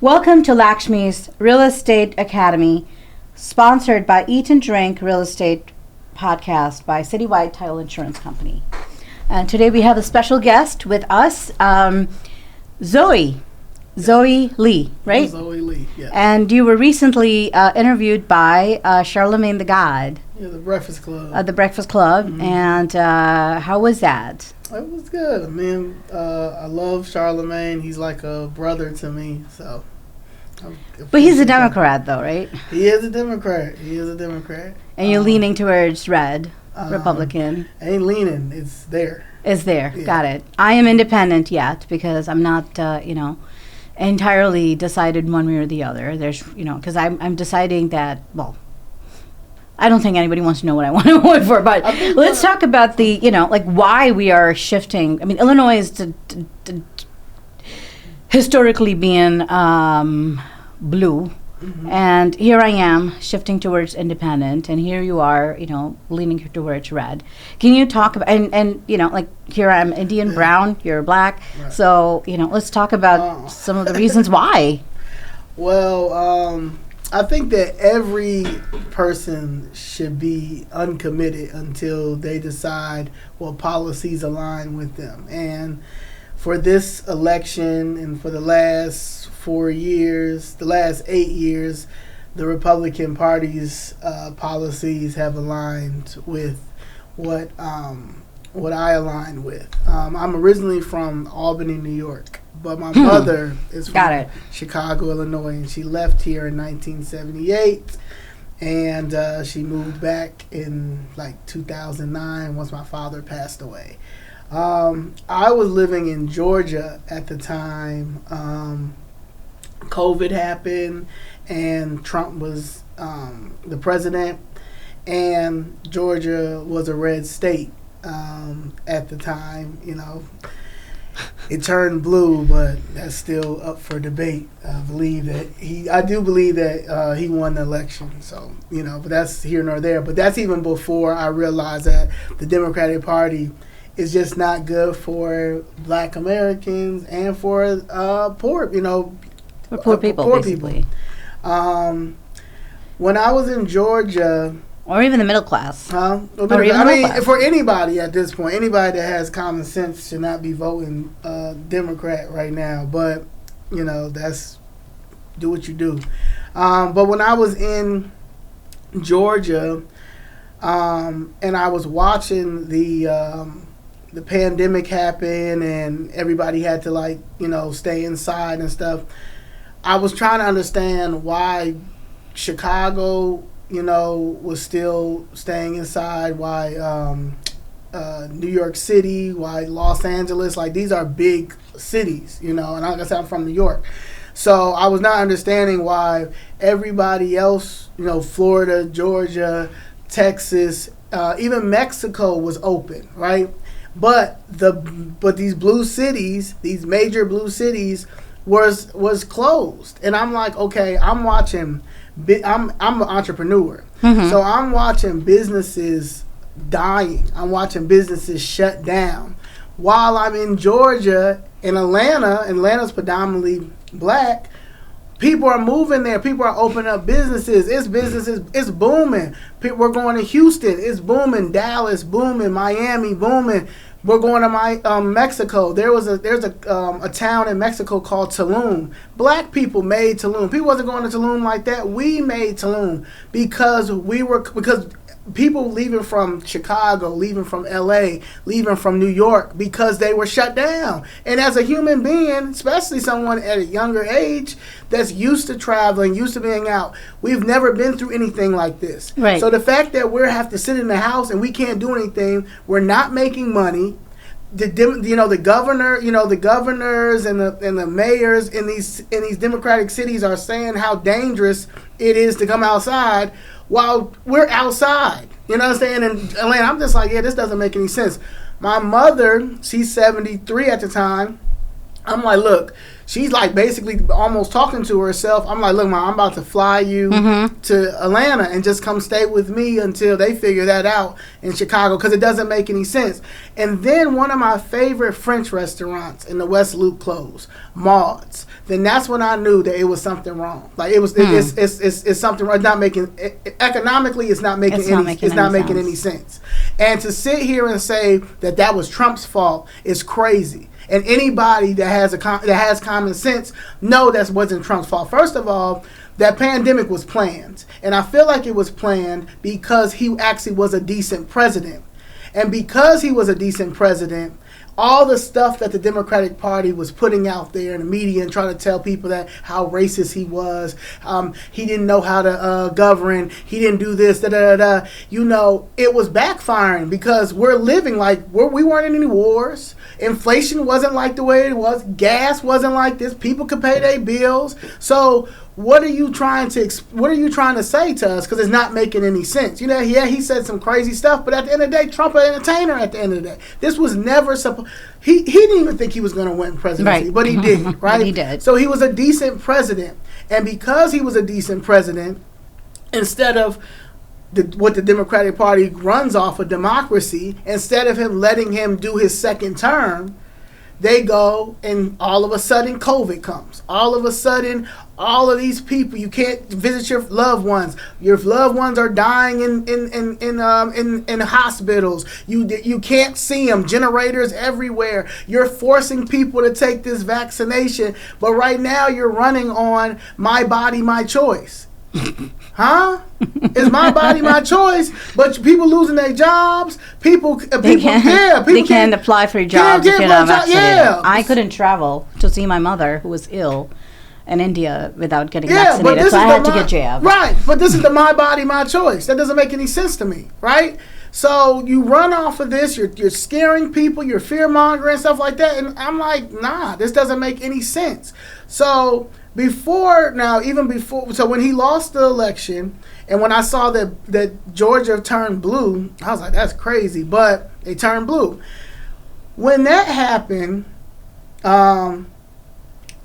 Welcome to Laxmi's Real Estate Academy, sponsored by Eat and Drink Real Estate Podcast by Citywide Title Insurance Company. And today we have a special guest with us, Zoe Leigh, right? Zoe Leigh, yes. And you were recently interviewed by Charlemagne the God. Yeah, the Breakfast Club. The Breakfast Club. Mm-hmm. And how was that? It was good. I mean, I love Charlemagne. He's like a brother to me, so. But he's a Democrat, though, right? He is a Democrat. And you're leaning towards red, Republican. Ain't leaning. It's there. Is there. Yeah. Got it. I am independent yet because I'm not, entirely decided one way or the other. There's, because I'm deciding that, well, I don't think anybody wants to know what I want to vote for, but let's talk about the, why we are shifting. I mean, Illinois is historically being blue, and here I am shifting towards independent, and here you are, leaning towards red. Can you talk about, and here I'm Indian brown, you're black, right. So, let's talk about some of the reasons why. Well, I think that every person should be uncommitted until they decide what policies align with them. And for this election and for the last 4 years, the last 8 years, the Republican Party's policies have aligned with what I align with. I'm originally from Albany, New York, but my mother is from Chicago, Illinois, and she left here in 1978, and she moved back in like 2009 once my father passed away. I was living in Georgia at the time. COVID happened, and Trump was the president, and Georgia was a red state at the time. It turned blue, but that's still up for debate. I do believe that he won the election. So but that's here nor there. But that's even before I realized that the Democratic Party is just not good for Black Americans and for poor, for poor people, basically. When I was in Georgia, or even the middle class, for anybody at this point, anybody that has common sense should not be voting Democrat right now. But that's do what you do. But when I was in Georgia, and I was watching the pandemic happen and everybody had to stay inside and stuff, I was trying to understand why Chicago, was still staying inside, why New York City, why Los Angeles, these are big cities, and like I said, I'm from New York. So I was not understanding why everybody else, Florida, Georgia, Texas, even Mexico was open, right? But these blue cities, these major blue cities, was closed, and I'm like, okay, I'm an entrepreneur, so I'm watching businesses dying. I'm watching businesses shut down, while I'm in Georgia, in Atlanta. Atlanta's predominantly black. People are moving there. People are opening up businesses. It's booming. We're going to Houston. It's booming. Dallas, booming. Miami, booming. We're going to Mexico. There's a town in Mexico called Tulum. Black people made Tulum. People wasn't going to Tulum like that. We made Tulum because people leaving from Chicago, leaving from LA, leaving from New York because they were shut down. And as a human being, especially someone at a younger age that's used to traveling, used to being out, we've never been through anything like this. Right. So the fact that we have to sit in the house and we can't do anything, we're not making money. The governors and the mayors in these democratic cities are saying how dangerous it is to come outside while we're outside. You know what I'm saying? And Atlanta, I'm just like, yeah, this doesn't make any sense. My mother, she's 73 at the time. I'm like, look, she's like basically almost talking to herself. I'm like, look, Mom, I'm about to fly you to Atlanta and just come stay with me until they figure that out in Chicago, because it doesn't make any sense. And then one of my favorite French restaurants in the West Loop closed, Maud's. Then that's when I knew that it was something wrong. Like it was, it's something wrong. Not making economically, it's not making any sense. And to sit here and say that was Trump's fault is crazy. And anybody that has common sense know that wasn't Trump's fault. First of all, that pandemic was planned, and I feel like it was planned because he actually was a decent president. And because he was a decent president, all the stuff that the Democratic Party was putting out there in the media and trying to tell people that how racist he was, he didn't know how to govern, he didn't do this, it was backfiring, because we're living like we weren't in any wars. Inflation wasn't like the way it was. Gas wasn't like this. People could pay their bills. So what are you trying to say to us? Because it's not making any sense. He said some crazy stuff, but at the end of the day, Trump an entertainer. At the end of the day, this was never supposed. He didn't even think he was going to win presidency, but he did. Right, but he did. So he was a decent president, and because he was a decent president, instead of what the Democratic Party runs off of, democracy, instead of him letting him do his second term, they go and all of a sudden COVID comes. All of a sudden, all of these people, you can't visit your loved ones. Your loved ones are dying in hospitals. You can't see them. Generators everywhere. You're forcing people to take this vaccination, but right now you're running on my body, my choice. Huh? It's my body, my choice. But people losing their jobs. People can't apply for jobs if you're not vaccinated. Yeah. I couldn't travel to see my mother, who was ill in India, without getting vaccinated. So I had to get jabbed. Right, but this is the my body, my choice. That doesn't make any sense to me, right? So you run off of this. You're scaring people. You're fear mongering, stuff like that. And I'm like, nah, this doesn't make any sense. So so when he lost the election, and when I saw that Georgia turned blue, I was like, that's crazy, but they turned blue. When that happened, that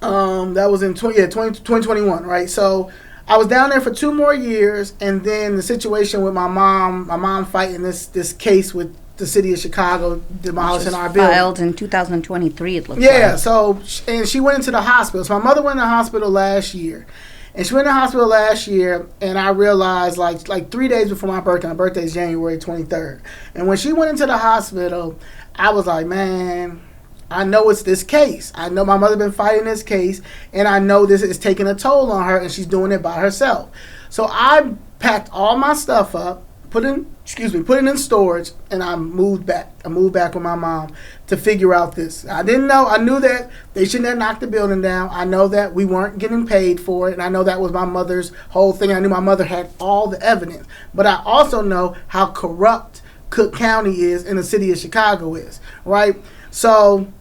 was in 2021, right? So I was down there for 2 more years, and then the situation with my mom fighting this case with the city of Chicago, demolishing our building. Filed in 2023, it looks like. Yeah, so, and she went into the hospital. So my mother went in the hospital last year. And she went in the hospital last year, and I realized, like 3 days before my birthday is January 23rd. And when she went into the hospital, I was like, man, I know it's this case. I know my mother been fighting this case, and I know this is taking a toll on her, and she's doing it by herself. So I packed all my stuff up, put it in storage, and I moved back. I moved back with my mom to figure out this. I didn't know. I knew that they shouldn't have knocked the building down. I know that we weren't getting paid for it, and I know that was my mother's whole thing. I knew my mother had all the evidence. But I also know how corrupt Cook County is and the city of Chicago is, right? So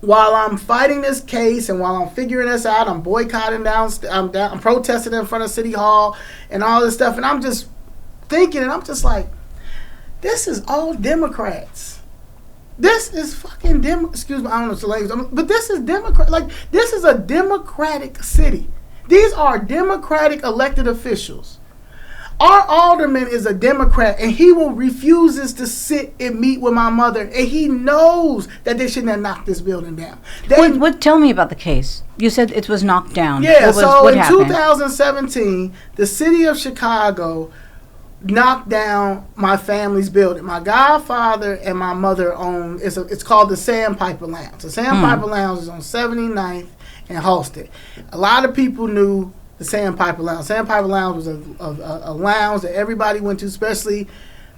while I'm fighting this case and while I'm figuring this out, I'm boycotting I'm protesting in front of City Hall and all this stuff, and I'm just thinking, and I'm just like, this is all Democrats. This is fucking excuse me, I don't know the language, but this is Democrat. Like, this is a Democratic city. These are Democratic elected officials. Our alderman is a Democrat, and he refuses to sit and meet with my mother, and he knows that they shouldn't have knocked this building down. Tell me about the case. You said it was knocked down. Yeah, what happened? 2017, the city of Chicago knocked down my family's building. My godfather and my mother own. It's called the Sandpiper Lounge. The Sandpiper Lounge is on 79th and Halsted. A lot of people knew the Sandpiper Lounge. Sandpiper Lounge was a lounge that everybody went to, especially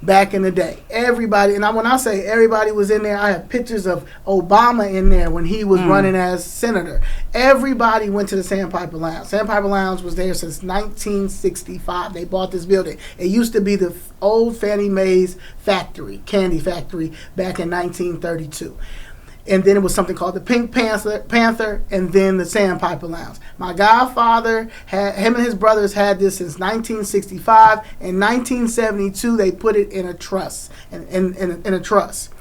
back in the day. Everybody, and when I say everybody was in there, I have pictures of Obama in there when he was running as senator. Everybody went to the Sandpiper Lounge. Sandpiper Lounge was there since 1965. They bought this building. It used to be the old Fannie Mae's factory, candy factory, back in 1932. And then it was something called the Pink Panther, and then the Sandpiper Lounge. My godfather, him and his brothers had this since 1965. In 1972, they put it in a trust. In a trust.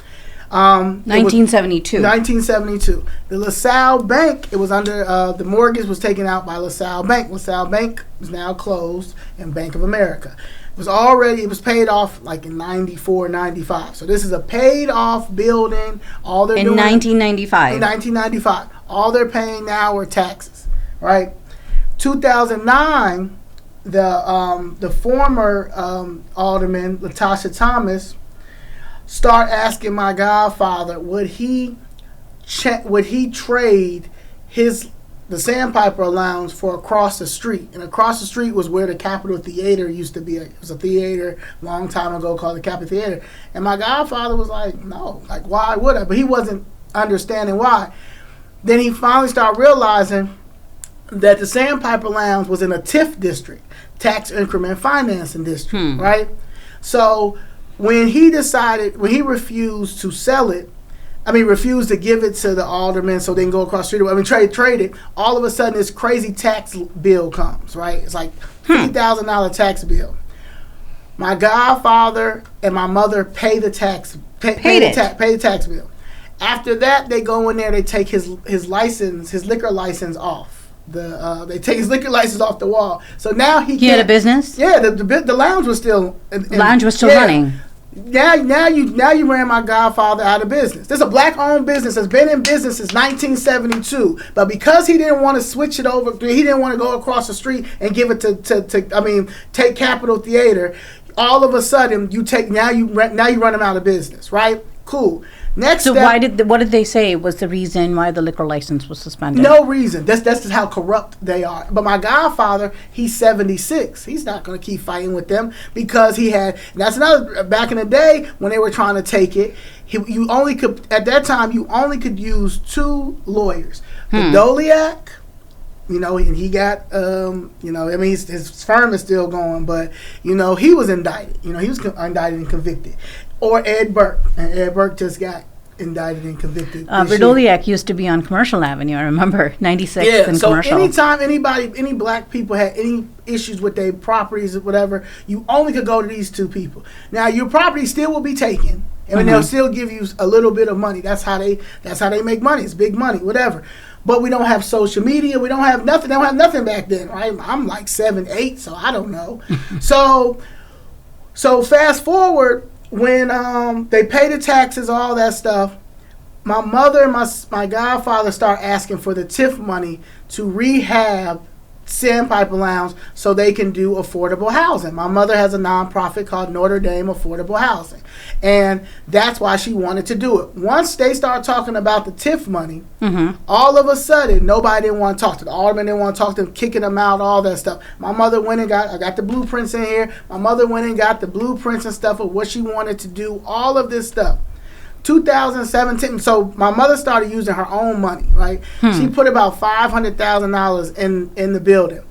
1972. 1972. The LaSalle Bank, it was under, the mortgage was taken out by LaSalle Bank. LaSalle Bank is now closed, and Bank of America. It was paid off like in 94, 95. So this is a paid off building. All they're in doing 1995. In 1995. All they're paying now are taxes, right? 2009, the former alderman, Latasha Thomas, start asking my godfather, would he trade the Sandpiper allowance for across the street? And across the street was where the Capitol Theater used to be. It was a theater a long time ago called the Capitol Theater. And my godfather was like, no, like, why would I? But he wasn't understanding why. Then he finally started realizing that the Sandpiper Lounge was in a TIF district, tax increment financing district, right? So when he refused to sell it, refused to give it to the aldermen so they can go across the street, trade it, all of a sudden this crazy tax bill comes, right? It's like $50,000 tax bill. My godfather and my mother pay the tax bill. After that, they go in there, they take his liquor license off. They take his liquor license off the wall. So now he had a business? Yeah, the lounge was still running. Now you ran my godfather out of business. This is a black-owned business that's been in business since 1972. But because he didn't want to switch it over, he didn't want to go across the street and give it to take Capitol Theater. All of a sudden, you run him out of business, right? Cool. Next so step, what did they say was the reason why the liquor license was suspended? No reason. That's just how corrupt they are. But my godfather, he's 76. He's not going to keep fighting with them because that's another, back in the day when they were trying to take it, at that time you only could use 2 lawyers. The Doliak, and he got, his firm is still going, but, he was indicted. He was indicted and convicted. Or Ed Burke. And Ed Burke just got indicted and convicted. Verdoliak used to be on Commercial Avenue, I remember, 96th and Commercial. So anytime any black people had any issues with their properties or whatever, you only could go to these 2 people. Now, your property still will be taken, and they'll still give you a little bit of money. That's how they make money. It's big money, whatever. But we don't have social media. We don't have nothing. They don't have nothing back then, right? I'm like 7, 8, so I don't know. So fast forward, when they pay the taxes, all that stuff, my mother and my godfather start asking for the TIF money to rehab Sandpiper Lounge so they can do affordable housing. My mother has a nonprofit called Notre Dame Affordable Housing, and that's why she wanted to do it. Once they start talking about the TIF money, all of a sudden nobody didn't want to talk to the alderman, didn't want to talk to them, kicking them out, all that stuff. My mother went and I got the blueprints in here. My mother went and got the blueprints and stuff of what she wanted to do, all of this stuff. 2017, so my mother started using her own money, right? She put about $500,000 in the building.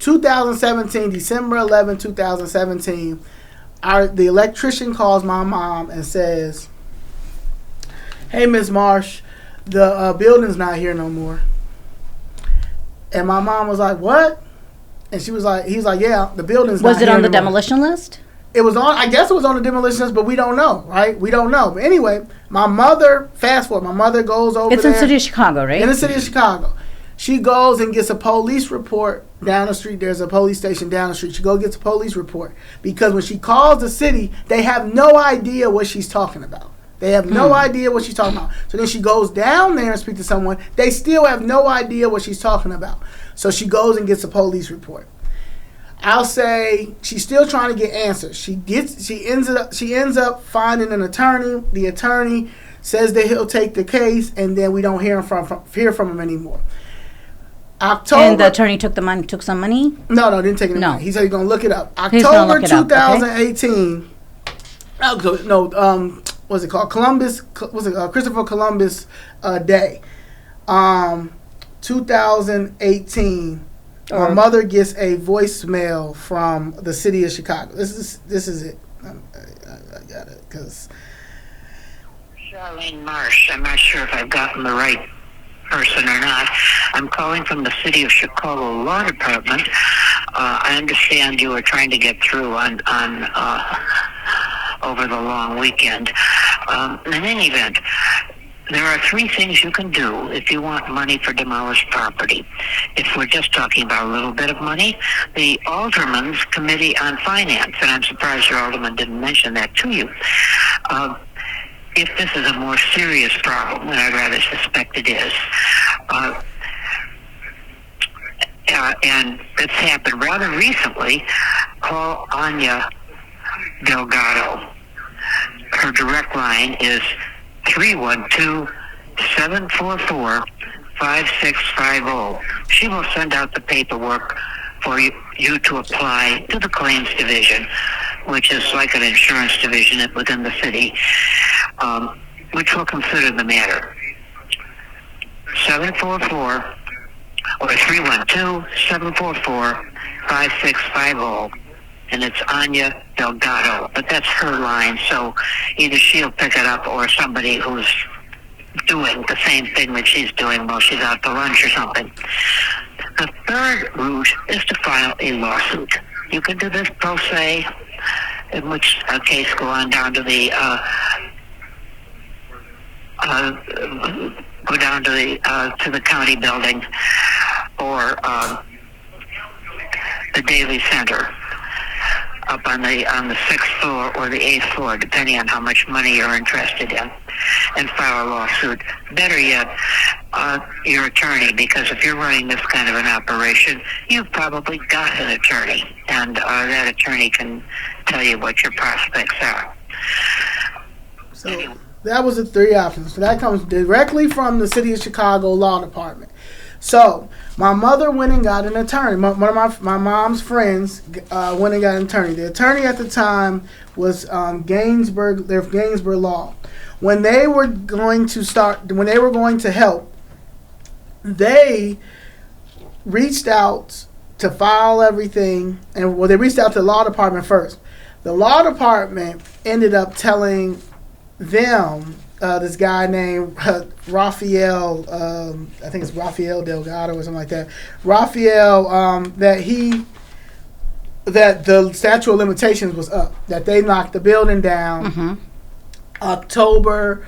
2017, December 11, 2017, the electrician calls my mom and says, "Hey, Miss Marsh, the building's not here no more." And my mom was like, "What?" And he's like, "Yeah, the building's not here." Was it on the demolition list? It was on, I guess it was on the demolition list, but we don't know, right? We don't know. But anyway, my mother, fast forward, my mother goes over there. It's in the city of Chicago, right? In the city of Chicago. She goes and gets a police report down the street. There's a police station down the street. She goes gets a police report. Because when she calls the city, they have no idea what she's talking about. They have no idea what she's talking about. So then she goes down there and speaks to someone. They still have no idea what she's talking about. So she goes and gets a police report. I'll say she's still trying to get answers. She ends up finding an attorney. The attorney says that he'll take the case, and then we don't hear from him anymore. October. And the attorney took some money? No, didn't take any money. He said he's gonna look it up. October 2018. Okay? What's it called? Columbus. Was it Christopher Columbus Day? 2018. My mother gets a voicemail from the city of Chicago. This is it. I got it because Charlene Marsh. I'm not sure if I've gotten the right person or not. I'm calling from the city of Chicago Law Department. I understand you were trying to get through on over the long weekend. In any event, there are three things you can do if you want money for demolished property. If we're just talking about a little bit of money, the Alderman's Committee on Finance, and I'm surprised your Alderman didn't mention that to you, if this is a more serious problem, and I rather suspect it is, and it's happened rather recently, call Anya Delgado. Her direct line is 312-744-5650. She will send out the paperwork for you to apply to the claims division, which is like an insurance division within the city, which will consider the matter. 744 or 312-744-5650. And it's Anya Delgado, but that's her line, so either she'll pick it up or somebody who's doing the same thing that she's doing while she's out to lunch or something. The third route is to file a lawsuit. You can do this pro se, in which case go on down to the to the county building or the Daily Center up on the 6th floor or the 8th floor, depending on how much money you're interested in, and file a lawsuit. Better yet, your attorney, because if you're running this kind of an operation, you've probably got an attorney, and that attorney can tell you what your prospects are. So that was the three options. So that comes directly from the City of Chicago Law Department. So my mother went and got an attorney. One of my mom's friends went and got an attorney. The attorney at the time was Gainsborough Law. When they were going to help, they reached out to file everything, and they reached out to the law department first. The law department ended up telling them, this guy named Raphael, I think it's Raphael Delgado or something like that. Raphael, that the statute of limitations was up, that they knocked the building down. October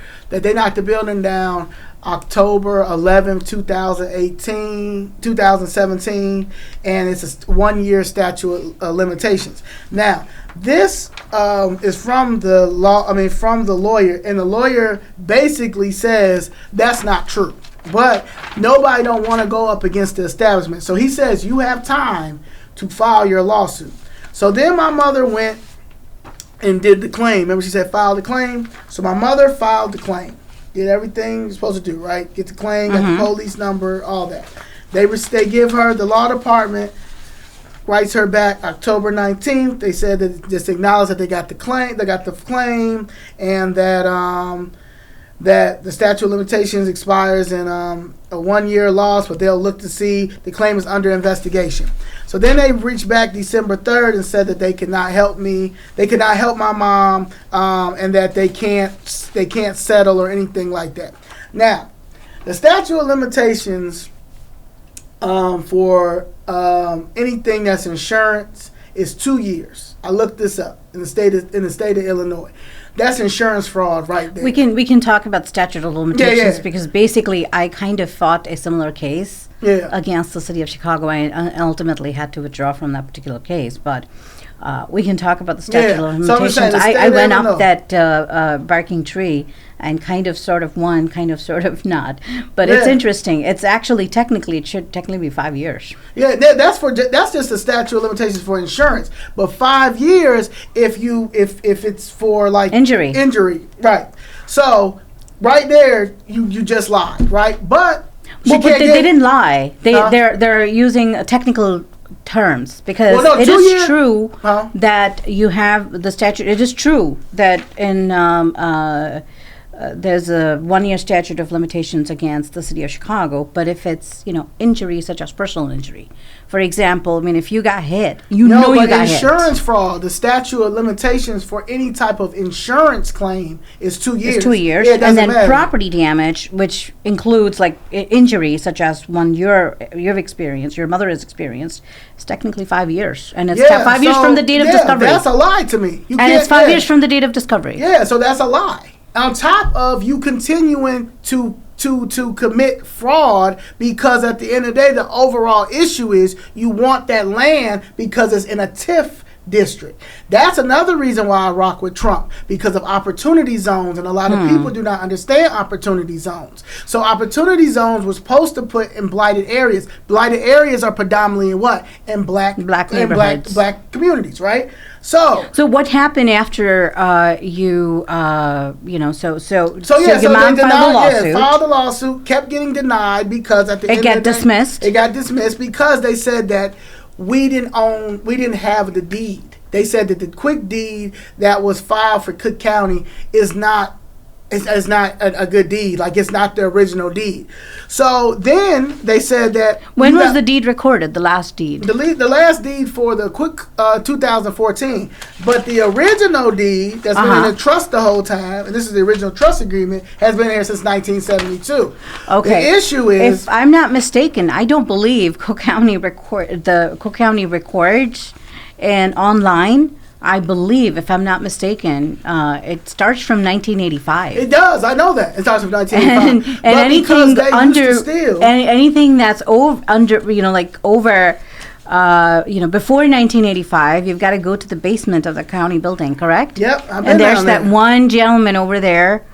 11th, 2017, and it's a 1 year statute of limitations. Now, this is from the lawyer, and the lawyer basically says that's not true. But nobody don't want to go up against the establishment. So he says you have time to file your lawsuit. So then my mother went and did the claim. Remember she said file the claim? So my mother filed the claim. Did everything you're supposed to do, right? Get the claim, got the police number, all that. They give her, the law department writes her back October 19th. They said that just acknowledge that they got the claim, and that the statute of limitations expires in a 1 year loss, but they'll look to see the claim is under investigation. So then they reached back December 3rd and said that they could not help me. They could not help my mom, and that they can't settle or anything like that. Now, the statute of limitations for anything that's insurance is 2 years. I looked this up in the state of Illinois. That's insurance fraud right there. We can talk about statute of limitations because basically I kind of fought a similar case against the city of Chicago. I ultimately had to withdraw from that particular case, but we can talk about the statute of limitations. I went up that barking tree and kind of sort of won, kind of sort of not. But it's interesting. It's actually it should technically be 5 years. Yeah, that's just the statute of limitations for insurance. But 5 years if it's for like injury, right? So right there you just lied, right? But they didn't lie. They're using technical terms because it is true that you have the statute. It is true that in there's a 1 year statute of limitations against the city of Chicago, but if it's injury such as personal injury, for example, if you got hit, you got hit. Insurance fraud, the statute of limitations for any type of insurance claim is 2 years. It's 2 years, and then property damage, which includes like injury such as one you've experienced, your mother has experienced, is technically 5 years, and it's 5 years from the date of discovery. That's a lie to me. It's 5 years from the date of discovery. Yeah, so that's a lie. on top of you continuing to commit fraud, because at the end of the day, the overall issue is you want that land because it's in a TIF district. That's another reason why I rock with Trump, because of opportunity zones, and a lot of people do not understand opportunity zones. So opportunity zones was supposed to put in blighted areas. Blighted areas are predominantly in what? In black neighborhoods, black communities, right? So what happened after you know? So your mom filed a lawsuit, kept getting denied because at the end of the day, it got dismissed because they said that we didn't have the deed. They said that the quick deed that was filed for Cook County is not a good deed. Like, it's not the original deed. So then they said that when was the deed recorded? The last deed. The last deed for the quick 2014, but the original deed that's been in the trust the whole time, and this is the original trust agreement, has been here since 1972. Okay. The issue is, if I'm not mistaken, I don't believe Cook County records and online. I believe, if I'm not mistaken, it starts from 1985. It does. I know that. It starts from 1985. And but anything under anything that's over, before 1985, you've got to go to the basement of the county building, correct? Yep. And there's that one gentleman over there.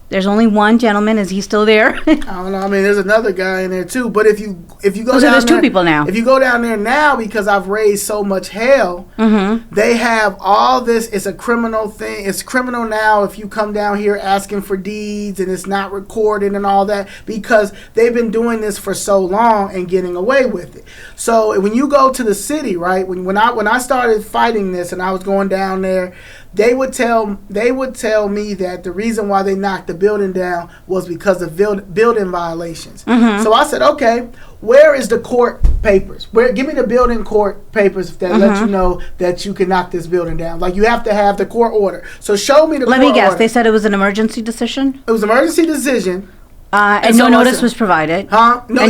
There's only one gentleman. Is he still there? I don't know. I mean, there's another guy in there too. But if you go so down there's there, two people now. If you go down there now, because I've raised so much hell, they have all this. It's a criminal thing. It's criminal now if you come down here asking for deeds and it's not recorded and all that, because they've been doing this for so long and getting away with it. So when you go to the city, right? When I started fighting this and I was going down there, they would tell me that the reason why they knocked the building down was because of building violations. So I said, okay, where is the court papers? Give me the building court papers that let you know that you can knock this building down. Like, you have to have the court order. So show me the court order. Let me guess. They said it was an emergency decision? It was an emergency decision. And no notice was provided. Huh? No,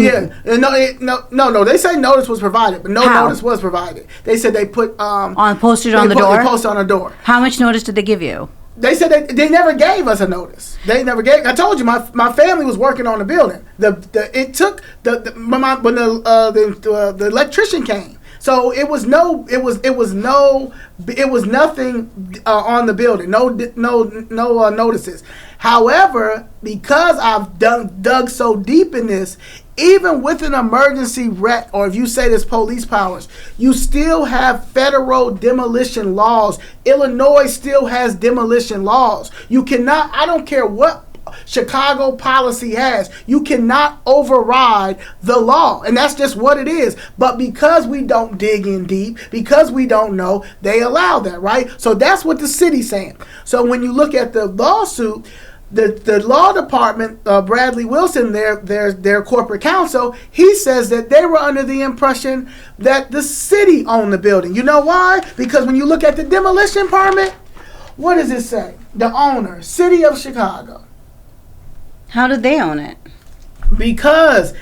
no. They say notice was provided, but no notice was provided. They said they put posted on the door. They posted on the door. How much notice did they give you? They said they never gave us a notice. They never gave. I told you my family was working on the building. It took when the electrician came. So it was nothing on the building. No notices. However, because I've dug so deep in this, even with an emergency wreck, or if you say there's police powers, you still have federal demolition laws. Illinois still has demolition laws. You cannot. I don't care what Chicago policy has. You cannot override the law, and that's just what it is. But because we don't dig in deep, because we don't know, they allow that, right? So that's what the city's saying. So when you look at the lawsuit, the law department, Bradley Wilson, their corporate counsel, he says that they were under the impression that the city owned the building. You know why? Because when you look at the demolition permit, what does it say? The owner, City of Chicago. How did they own it? Because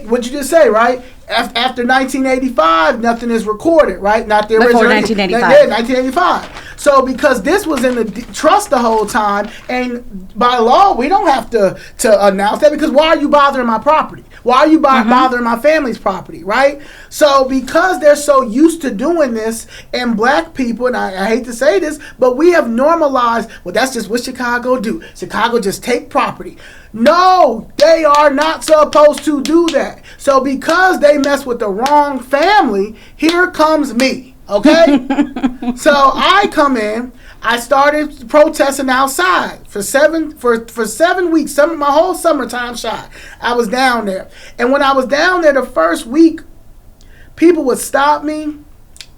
what you just say, right? After 1985, nothing is recorded, right? Not the original. Before 1985. Yeah, 1985. So because this was in the trust the whole time, and by law, we don't have to announce that, because why are you bothering my property? Why are you bothering my family's property, right? So because they're so used to doing this, and black people, and I hate to say this, but we have normalized, well, that's just what Chicago do. Chicago just take property. No, they are not supposed to do that. So because they mess with the wrong family, here comes me. Okay? So I come in, I started protesting outside for 7 weeks, my whole summertime shot. I was down there. And when I was down there the first week, people would stop me,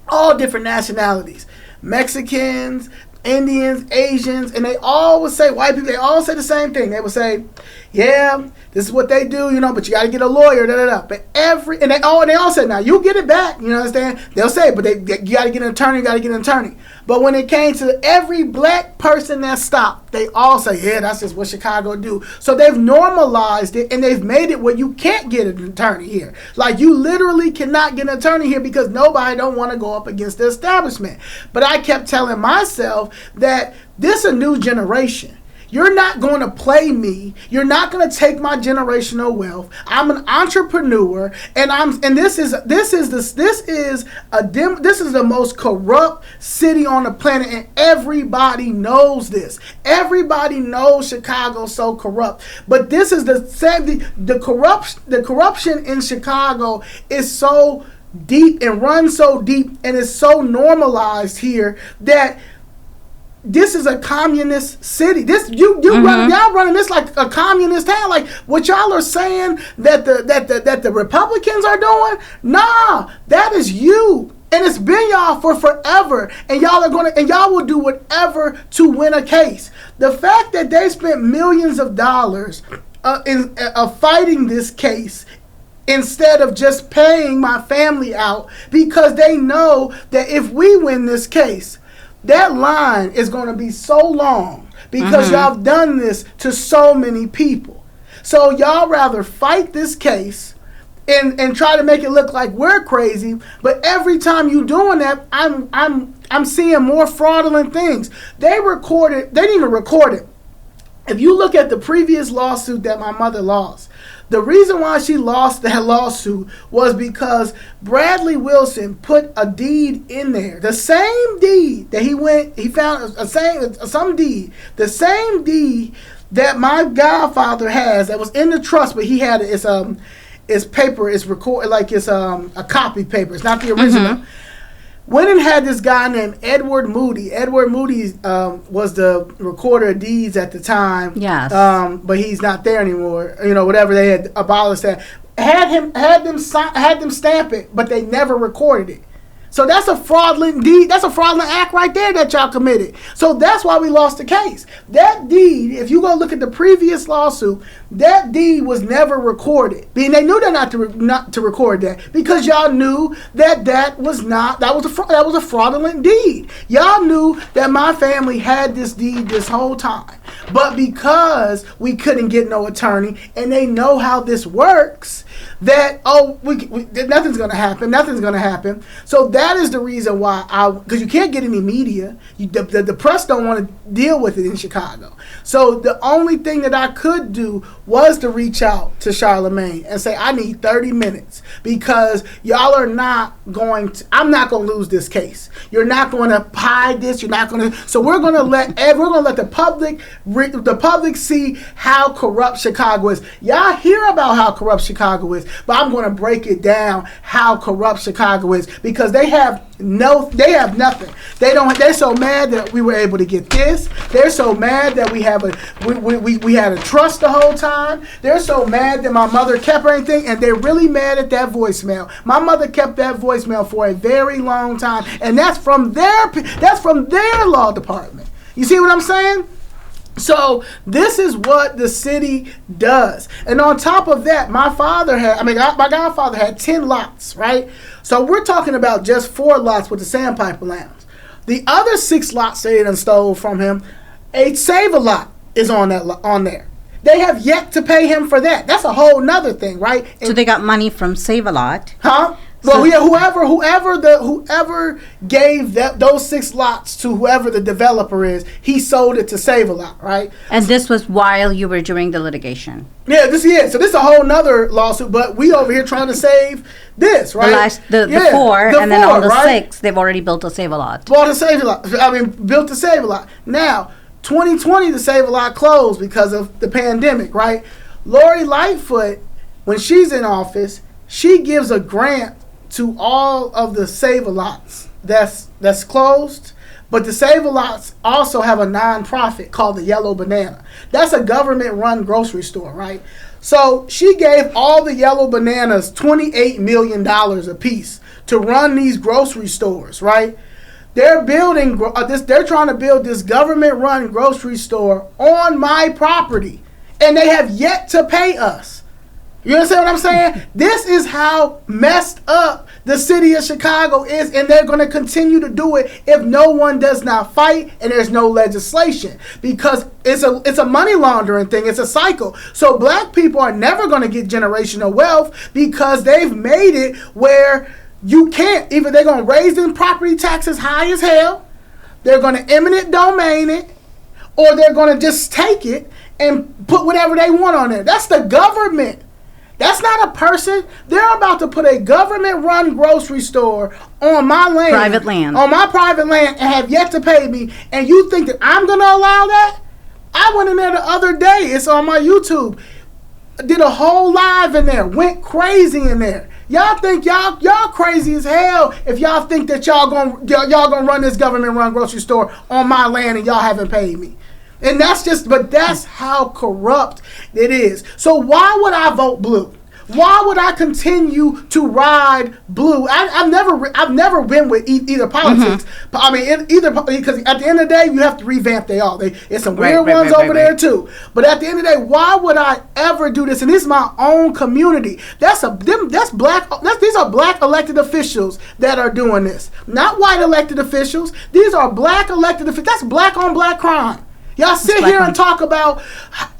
all different nationalities. Mexicans, Indians, Asians, and they all would say, white people, they all say the same thing. They would say, yeah, this is what they do, but you got to get a lawyer, da-da-da. But they all said, now, you'll get it back, you understand? They'll say, but you got to get an attorney, But when it came to every black person that stopped, they all say, yeah, that's just what Chicago do. So they've normalized it, and they've made it where you can't get an attorney here. Like, you literally cannot get an attorney here because nobody don't want to go up against the establishment. But I kept telling myself that this a new generation. You're not going to play me. You're not going to take my generational wealth. I'm an entrepreneur, and this is the most corrupt city on the planet, and everybody knows this. Everybody knows Chicago's so corrupt. But this is the corruption in Chicago is so deep and runs so deep and is so normalized here that this is a communist city. Y'all running this like a communist town. Like what y'all are saying that the Republicans are doing. Nah, that is you, and it's been y'all for forever. And y'all will do whatever to win a case. The fact that they spent millions of dollars in fighting this case, instead of just paying my family out, because they know that if we win this case, that line is going to be so long because y'all have done this to so many people. So y'all rather fight this case and try to make it look like we're crazy, but every time you doing that, I'm seeing more fraudulent things. They didn't even record it. If you look at the previous lawsuit that my mother lost, the reason why she lost that lawsuit was because Bradley Wilson put a deed in there. The same deed that he found the same deed that my godfather has that was in the trust, but he had it's paper, it's recorded, like it's a copy paper. It's not the original. Went and had this guy named Edward Moody. Edward Moody was the recorder of deeds at the time. Yes. But he's not there anymore. Whatever, they had abolished that. Had them stamp it, but they never recorded it. So that's a fraudulent deed. That's a fraudulent act right there that y'all committed. So that's why we lost the case. That deed, if you go look at the previous lawsuit, that deed was never recorded. They knew that not to record that because y'all knew that was a fraudulent deed. Y'all knew that my family had this deed this whole time, but because we couldn't get no attorney and they know how this works, that nothing's gonna happen. So that is the reason why because you can't get any media. The press don't want to deal with it in Chicago. So the only thing that I could do was to reach out to Charlemagne and say, I need 30 minutes because y'all are not going to, I'm not going to lose this case. You're not going to hide this. You're not going to, so we're going to let the public see how corrupt Chicago is. Y'all hear about how corrupt Chicago is, but I'm going to break it down how corrupt Chicago is because they have nothing. They're so mad that we were able to get this. They're so mad that we had a trust the whole time. They're so mad that my mother kept everything, and they're really mad at that voicemail. My mother kept that voicemail for a very long time, and that's from their law department. You see what I'm saying? So this is what the city does. And on top of that, my godfather had 10 lots, right? So we're talking about just 4 lots with the sandpiper lounge. The other 6 lots they done stole from him, a Save-A-Lot is on there. They have yet to pay him for that. That's a whole nother thing, right? So they got money from Save-A-Lot. Huh? Well, yeah, whoever gave those 6 lots to whoever the developer is, he sold it to Save-A-Lot, right? And this was while you were doing the litigation. Yeah, this is it. So this is a whole nother lawsuit, but we over here trying to save this, right? The 4, and then on the 6, they've already built a Save-A-Lot. Built a Save-A-Lot. Now, 2020, the Save-A-Lot closed because of the pandemic, right? Lori Lightfoot, when she's in office, she gives a grant to all of the Save-A-Lots that's closed, but the Save-A-Lots also have a nonprofit called the Yellow Banana. That's a government-run grocery store, right? So she gave all the Yellow Bananas $28 million a piece to run these grocery stores, right? They're building They're trying to build this government-run grocery store on my property, and they have yet to pay us. You understand what I'm saying? This is how messed up the city of Chicago is, and they're going to continue to do it if no one does not fight and there's no legislation, because it's a money laundering thing. It's a cycle. So black people are never going to get generational wealth because they've made it where you can't. Either they're going to raise them property taxes high as hell, they're going to eminent domain it, or they're going to just take it and put whatever they want on there. That's the government. That's not a person. They're about to put a government-run grocery store on my land. Private land. On my private land and have yet to pay me. And you think that I'm going to allow that? I went in there the other day. It's on my YouTube. Did a whole live in there. Went crazy in there. Y'all think y'all crazy as hell if y'all think that y'all gonna run this government-run grocery store on my land and y'all haven't paid me. And that's how corrupt it is. So why would I vote blue? Why would I continue to ride blue? I've never been with either politics. Mm-hmm. I mean, because at the end of the day, you have to revamp they all. It's some weird ones over there too. But at the end of the day, why would I ever do this? And this is my own community. These are black elected officials that are doing this, not white elected officials. These are black elected officials. That's black on black crime. Y'all sit here and talk about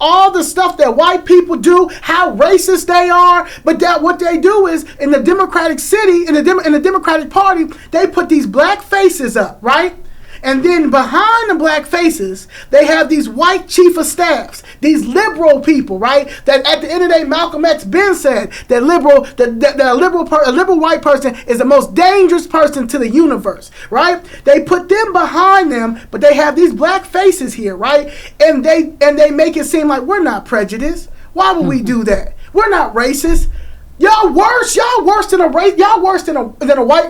all the stuff that white people do, how racist they are, but that what they do is in the Democratic city, in the Democratic Party, they put these black faces up, right? And then behind the black faces, they have these white chief of staffs, these liberal people, right? That at the end of the day, Malcolm X Ben said that a liberal white person is the most dangerous person to the universe, right? They put them behind them, but they have these black faces here, right? And they make it seem like we're not prejudiced. Why would we do that? We're not racist. Y'all worse than a white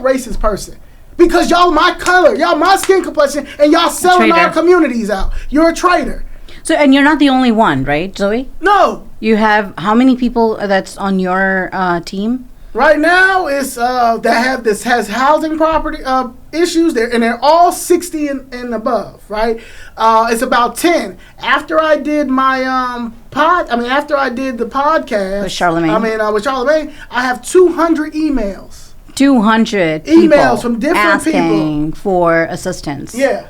racist person. Because y'all my color, y'all my skin complexion, and y'all selling our communities out. You're a traitor. So, and you're not the only one, right, Zoe? No. You have how many people that's on your team? Right now, it's has housing property issues there, and they're all 60 and above, right? It's about 10. After I did my after I did the podcast with Charlemagne, with Charlemagne, I have 200 emails. 200 emails from different asking for assistance. Yeah.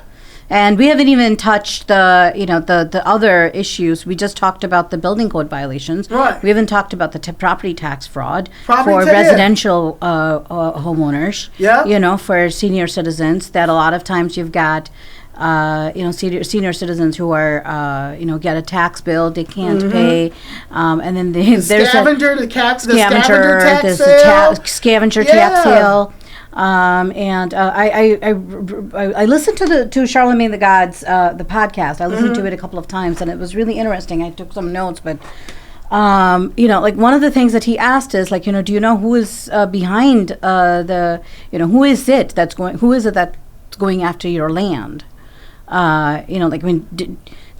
And we haven't even touched the other issues. We just talked about the building code violations. Right. We haven't talked about the property tax fraud for residential homeowners. Yeah. For senior citizens, that a lot of times you've got senior citizens who are, get a tax bill they can't pay, and then there's scavenger tax sale. Tax sale. And I listened to Charlemagne the God's the podcast. I listened to it a couple of times, and it was really interesting. I took some notes, but one of the things that he asked is do you know who is behind who is it that's going after your land?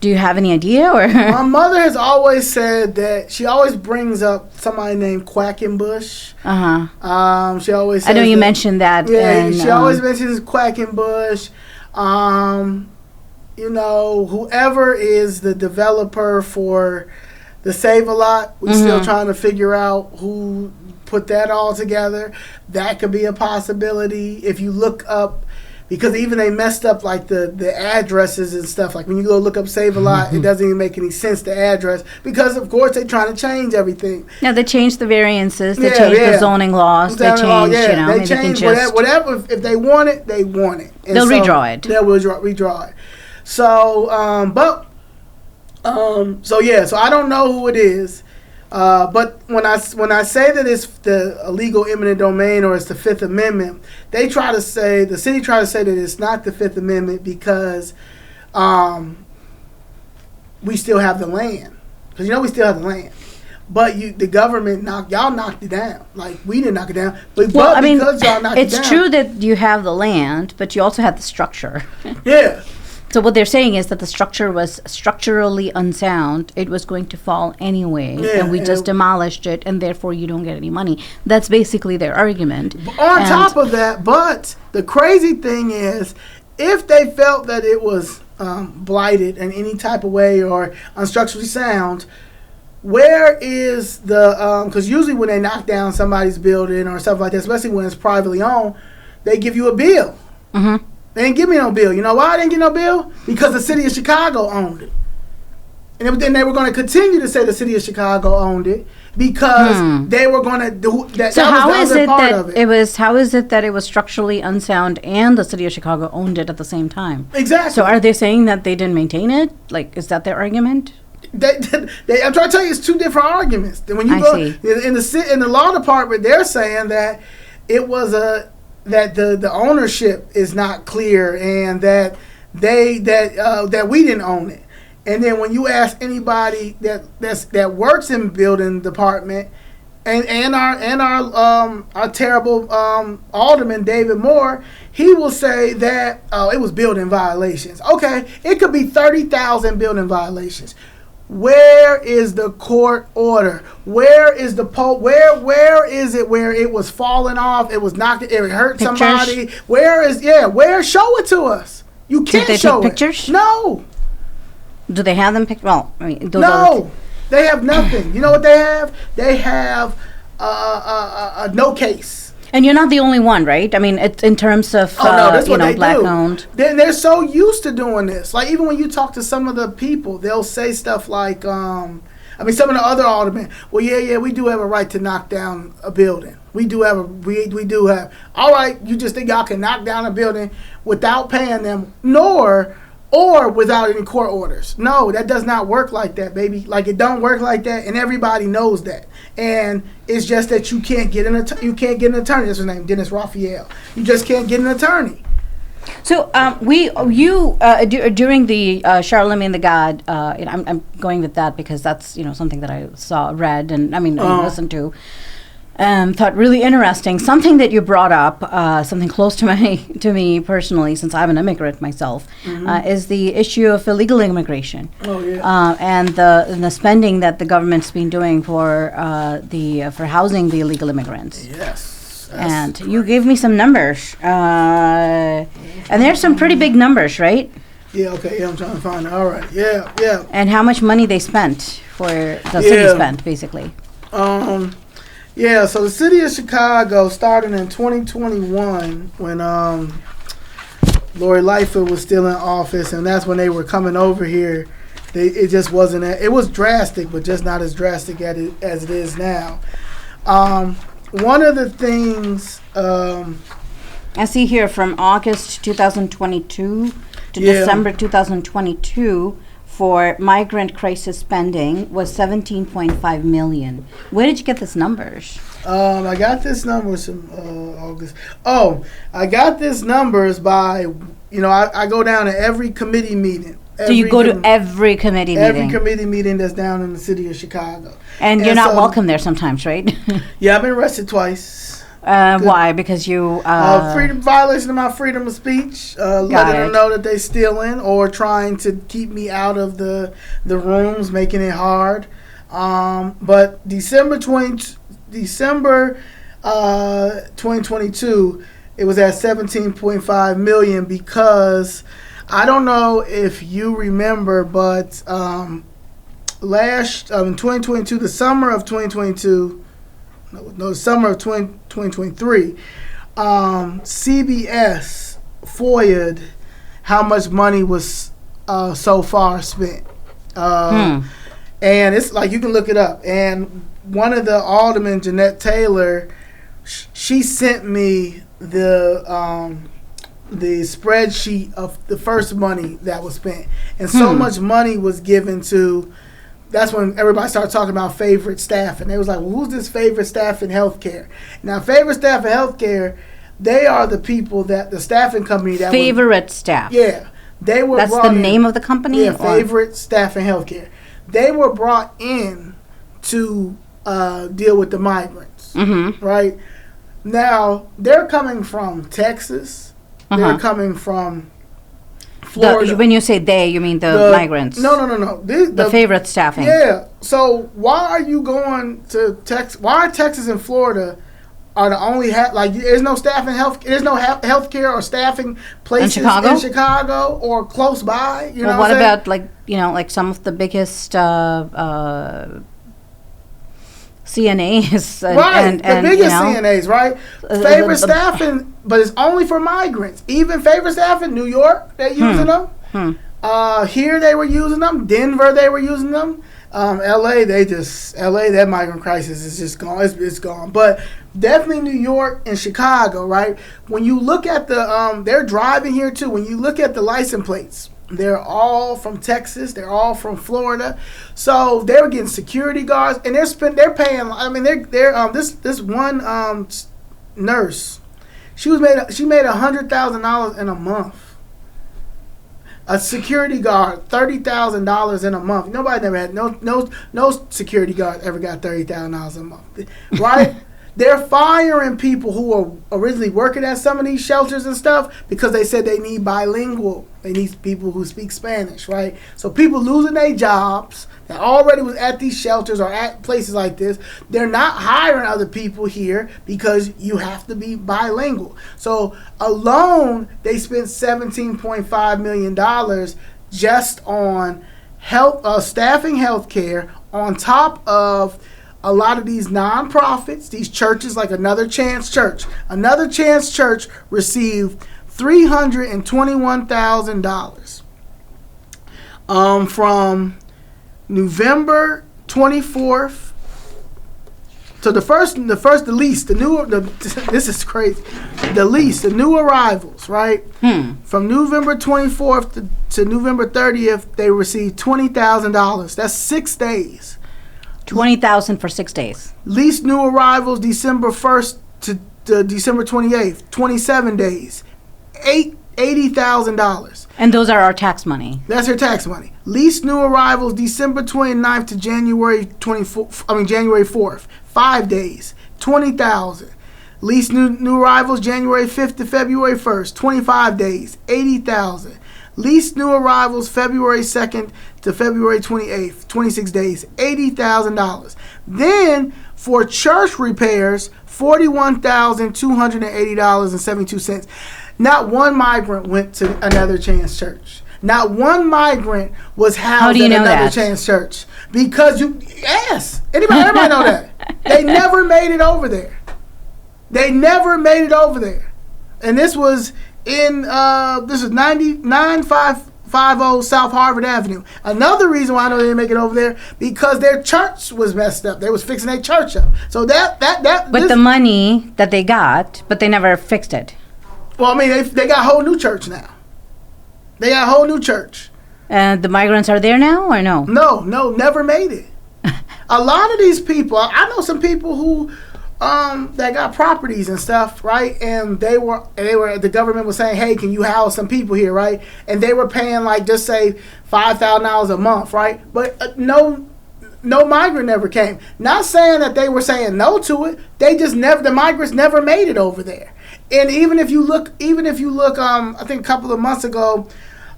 Do you have any idea? Or my mother has always said that she always brings up somebody named Quackenbush. She always. I know you mentioned that. Yeah, she always mentions Quackenbush. Whoever is the developer for the Save-A-Lot, we're still trying to figure out who put that all together. That could be a possibility if you look up. Because even they messed up the addresses and stuff. Like when you go look up Save-A-Lot, it doesn't even make any sense, the address. Because, of course, they're trying to change everything. Yeah, they changed the variances. They changed the zoning laws. They changed, whatever. If they want it, they want it. And they'll redraw it. They'll redraw it. So, so I don't know who it is. But when I say that it's the illegal eminent domain or it's the Fifth Amendment, the city tries to say that it's not the Fifth Amendment because we still have the land. Because we still have the land. But the government knocked it down. Like, we didn't knock it down. Because y'all knocked it down. It's true that you have the land, but you also have the structure. Yeah. So what they're saying is that the structure was structurally unsound. It was going to fall anyway, and we just demolished it, and therefore you don't get any money. That's basically their argument. On top of that, but the crazy thing is, if they felt that it was blighted in any type of way or unstructurally sound, where is the, because usually when they knock down somebody's building or stuff like that, especially when it's privately owned, they give you a bill. They didn't give me no bill. You know why I didn't get no bill? Because the city of Chicago owned it. And then they were going to continue to say the city of Chicago owned it because they were going to do that. So that how was is the it part that of it was? How is it that it was structurally unsound and the city of Chicago owned it at the same time? Exactly. So are they saying that they didn't maintain it? Like, is that their argument? I'm trying to tell you, it's two different arguments. When you go in the law department, they're saying that it was that the ownership is not clear and that that we didn't own it. And then when you ask anybody that works in building department and our terrible alderman David Moore, he will say that it was building violations. Okay, it could be 30,000 building violations. Where is the court order? Where is the where is it where it was falling off? It was knocking. It hurt Pictures? Somebody. Where? Show it to us. You can't Did they show take pictures? It. No. Do they have them picked? Well, I mean, No, they have nothing. You know what they have? They have a no case. And you're not the only one, right? I mean, it's in terms of that's what they black do. owned. They're so used to doing this. Like even when you talk to some of the people, they'll say stuff like, some of the other aldermen. Well, yeah, we do have a right to knock down a building. We do have we do have. All right, you just think y'all can knock down a building without paying them, or without any court orders. No, that does not work like that, baby. Like it don't work like that, and everybody knows that. And it's just that you can't get an attorney. That's his name, Dennis Raphael. You just can't get an attorney. So during the Charlemagne the God, I'm going with that because that's something that I read, and I listened to. Thought really interesting. Something that you brought up, something close to me personally, since I'm an immigrant myself, is the issue of illegal immigration. Oh yeah. And the spending that the government's been doing for housing the illegal immigrants. Yes. And you gave me some numbers, and there's some pretty big numbers, right? Yeah. Okay. Yeah, I'm trying to find it. All right. Yeah. Yeah. And how much money they spent the city spent, basically. Yeah, so the city of Chicago started in 2021 when Lori Lightfoot was still in office, and that's when they were coming over here. It just wasn't. It was drastic, but just not as drastic as it is now. One of the things I see here from August 2022 to December 2022. For migrant crisis spending was $17.5 million. Where did you get these numbers? I got this numbers from August. Oh, I got this numbers by, I go down to every committee meeting. So you go to every committee meeting? Every committee meeting that's down in the city of Chicago. And you're not welcome there sometimes, right? Yeah, I've been arrested twice. Why? Because you violation of my freedom of speech, letting them know that they stealing or trying to keep me out of the rooms, making it hard. But December 2022, it was at 17.5 million because I don't know if you remember, but in 2022, the summer of 2022. No, summer of 2023, CBS FOIA'd how much money was so far spent. And it's like, you can look it up. And one of the aldermen, Jeanette Taylor, she sent me the spreadsheet of the first money that was spent. And so much money was given to... That's when everybody started talking about favorite staff. And they was like, well, who's this favorite staff in healthcare? Now, favorite staff in healthcare, they are the people the staffing company that Favorite staff. Yeah. They were That's the name of the company? Yeah, favorite staff in healthcare. They were brought in to deal with the migrants. Mm-hmm. Right? Now, they're coming from Texas. They're coming from Florida. When you say they, you mean the migrants? No. The favorite staffing. Yeah. So why are you going to Texas? Why are Texas and Florida are the only there's no staffing there's no healthcare or staffing places in Chicago or close by. You know what about like some of the biggest CNAs and the biggest CNAs, right? Favorite staffing, but it's only for migrants. Even favorite staff in New York, they're using them. Here they were using them. Denver, they were using them. LA, that migrant crisis is just gone. It's gone. But definitely New York and Chicago, right? When you look at they're driving here too. When you look at the license plates, they're all from Texas. They're all from Florida. So they were getting security guards, and they're paying. I mean, this one nurse, she made $100,000 in a month. A security guard, $30,000 in a month. Nobody never had no security guard ever got $30,000 a month, right? They're firing people who were originally working at some of these shelters and stuff because they said they need bilingual. They need people who speak Spanish, right? So people losing their jobs that already was at these shelters or at places like this, they're not hiring other people here because you have to be bilingual. So alone, they spent $17.5 million just on staffing healthcare on top of a lot of these nonprofits, these churches like Another Chance Church. Another Chance Church received $321,000 from November 24th to the new arrivals, right? From November 24th to November 30th, they received $20,000. That's 6 days. $20,000 for 6 days. Least new arrivals December 1st to December 28th, 27 days, $80,000. And those are our tax money. That's her tax money. Least new arrivals December 29th to January 4th, 5 days, $20,000. Least new arrivals January 5th to February 1st, 25 days, $80,000. Least new arrivals February 2nd to February 28th, 26 days, $80,000. Then for church repairs, $41,280.72. Not one migrant went to Another Chance Church. Not one migrant was housed at Another Chance Church. Because everybody know that. They never made it over there. And this was in 9550 South Harvard Avenue. Another reason why I know they didn't make it over there, because their church was messed up. They was fixing their church up. So But the money that they got, but they never fixed it. Well, I mean, they got a whole new church now. And the migrants are there now or no? No, never made it. A lot of these people, I know some people who that got properties and stuff, right? And they were the government was saying, hey, can you house some people here, right? And they were paying like just say $5,000 a month, right? But no migrant never came. Not saying that they were saying no to it. The migrants never made it over there. And even if you look, I think a couple of months ago,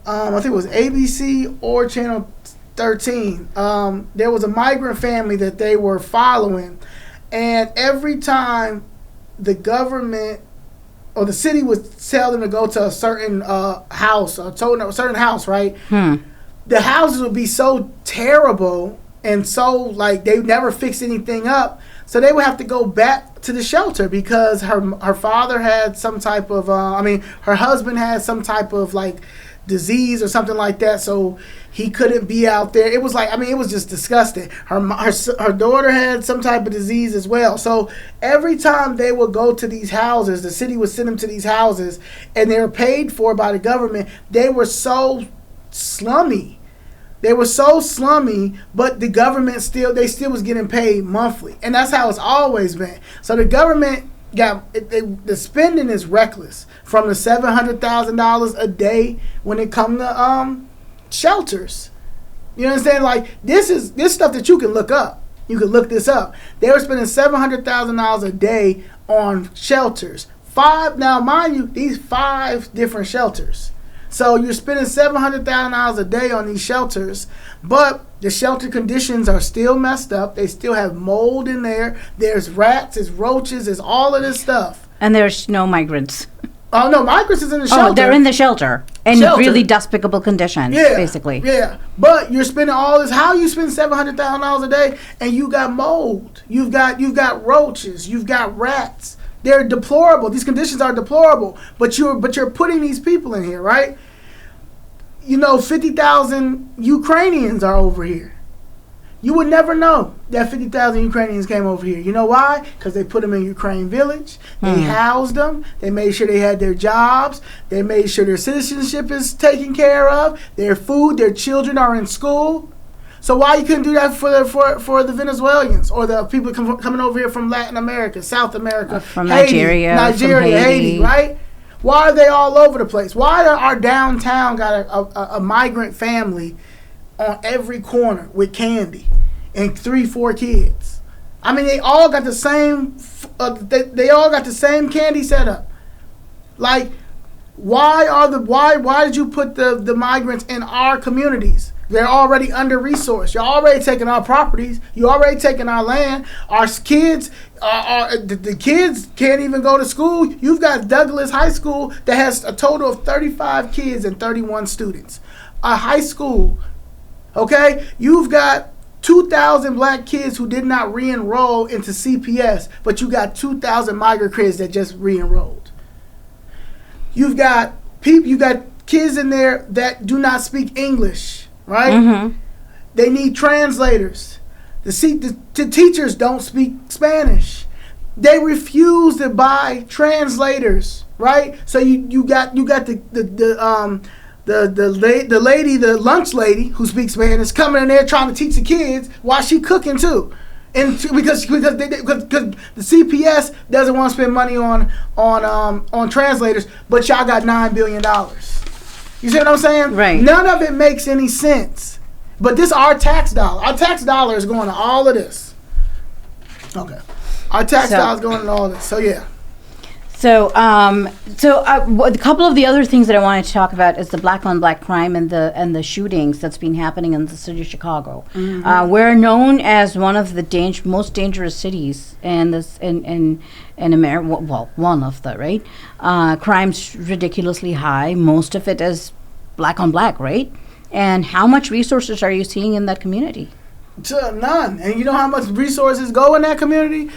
I think it was ABC or Channel 13. There was a migrant family that they were following. And every time the government or the city would tell them to go to a certain house, right? The houses would be so terrible and so like they never fixed anything up. So they would have to go back to the shelter because her father had some type of, her husband had some type of like disease or something like that. So he couldn't be out there. It was like, it was just disgusting. Her daughter had some type of disease as well. So every time they would go to these houses, the city would send them to these houses, and they were paid for by the government. They were so slummy. But the government still was getting paid monthly, and that's how it's always been. So the government the spending is reckless from the $700,000 a day when it comes to shelters. You understand? Like this stuff that you can look up. You can look this up. They were spending $700,000 a day on shelters. Now, mind you, these 5 different shelters. So you're spending $700,000 a day on these shelters, but the shelter conditions are still messed up. They still have mold in there. There's rats, there's roaches, there's all of this stuff. And there's no migrants. Oh, no, migrants is in the shelter. Oh, they're in the shelter. In really despicable conditions, basically. Yeah, but you're spending all this. How you spend $700,000 a day and you got mold? You've got roaches. You've got rats. They're deplorable. These conditions are deplorable. But you're putting these people in here, right? 50,000 Ukrainians are over here. You would never know that 50,000 Ukrainians came over here. You know why? Because they put them in Ukraine Village. They housed them. They made sure they had their jobs. They made sure their citizenship is taken care of. Their food, their children are in school. So why you couldn't do that for the Venezuelans or the people coming over here from Latin America, South America, from Haiti, Nigeria, Haiti, right? Why are they all over the place? Why are our downtown got a migrant family on every corner with candy and 3-4 kids? I mean, they all got the same. They all got the same candy setup. Like, why did you put the migrants in our communities? They're already under-resourced. You're already taking our properties. You're already taking our land. Our kids, the kids can't even go to school. You've got Douglas High School that has a total of 35 kids and 31 students. A high school, okay? You've got 2,000 black kids who did not re-enroll into CPS, but you got 2,000 migrant kids that just re-enrolled. You've got kids in there that do not speak English. Right? Mm-hmm. They need translators. The teachers don't speak Spanish. They refuse to buy translators. Right? So you got the lady, the lunch lady who speaks Spanish coming in there trying to teach the kids while she cooking too. And because the CPS doesn't want to spend money on translators, but y'all got $9 billion. You see what I'm saying? Right. None of it makes any sense. But this our tax dollar. Our tax dollar is going to all of this. Okay. Our tax dollar is going to all of this. So yeah. So a couple of the other things that I wanted to talk about is the black on black crime and the shootings that's been happening in the city of Chicago. Mm-hmm. We're known as one of the most dangerous cities in America. Well, one of the, right? Crime's ridiculously high. Most of it is black on black, right? And how much resources are you seeing in that community? None. And you know how much resources go in that community?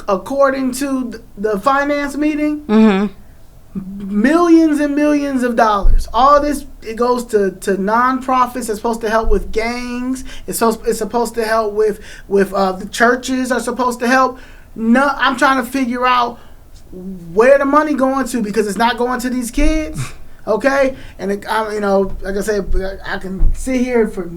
According to the finance meeting, millions and millions of dollars. All this, it goes to nonprofits. It's supposed to help with gangs. It's supposed to help with the churches are supposed to help. No, I'm trying to figure out where the money going to, because it's not going to these kids. Okay, and like I said, I can sit here for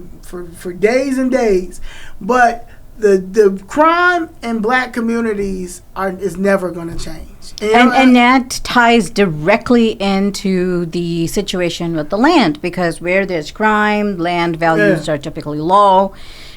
days and days, but the crime in black communities is never going to change. And that ties directly into the situation with the land, because where there's crime, land values are typically low.